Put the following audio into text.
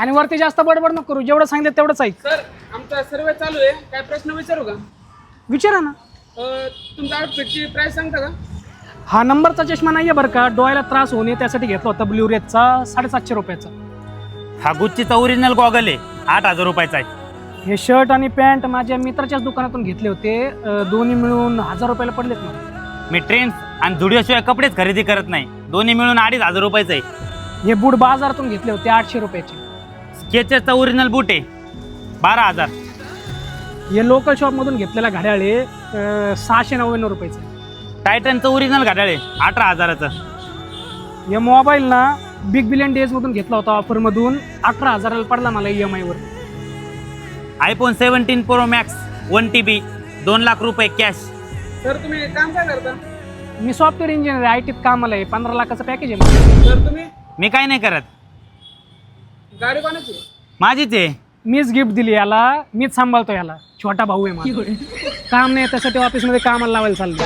आणि वरती जास्त बडबड नको करू, जेवढं सांगितलं तेवढंच ऐक. सर आमचा सर्वे चालू आहे, काय प्रश्न विचारू का? विचारा ना. तुमच्या आउटफिटची प्राइस सांगता का? हा नंबरचा चष्मा नाहीये बरं का, डोळ्याला त्रास होणे त्यासाठी घेतला होता ब्ल्यूरेजचा, 750 रुपयाचा. हा गुच्चीचा ओरिजिनल गॉगल आहे, 8,000 रुपयाचा आहे. हे शर्ट आणि पॅन्ट माझ्या मित्राच्याच दुकानातून घेतले होते, दोन्ही मिळून 1000 रुपयाला पडलेत मला. मी ट्रेंड्स आणि झुडिओशिवाय कपडेच खरेदी करत नाही, दोन्ही मिळून 2,500 रुपयाचं आहे. हे बूट बाजारातून घेतले होते 800 रुपयाचे. स्केचेसचा ओरिजिनल बूट आहे, 12,000. हे लोकल शॉपमधून घेतलेला घड्याळ आहे, 699 रुपयाचं. टायटनचं ओरिजिनल घड्याळ आहे, 18,000चं. हे मोबाईल ना बिग बिलियन डेजमधून घेतला होता, ऑफरमधून 11,000ला पडला मला EMI वर. iPhone 17 Pro Max 1 TB 2 lakh रुपये कॅश. सर तुम्ही काम काय करता? मी सॉफ्टवेअर इंजिनियर आहे, IT कामाला आहे, 15 लाखाचं पॅकेज आहे मला. सर तुम्ही मी काय नाही करत, गाडी कोणाची? माझीच आहे. मीच गिफ्ट दिली याला, मीच सांभाळतो याला, छोटा भाऊ आहे माझा. काम नाही त्यासाठी ऑफिसमध्ये कामाला लावायला चाललं.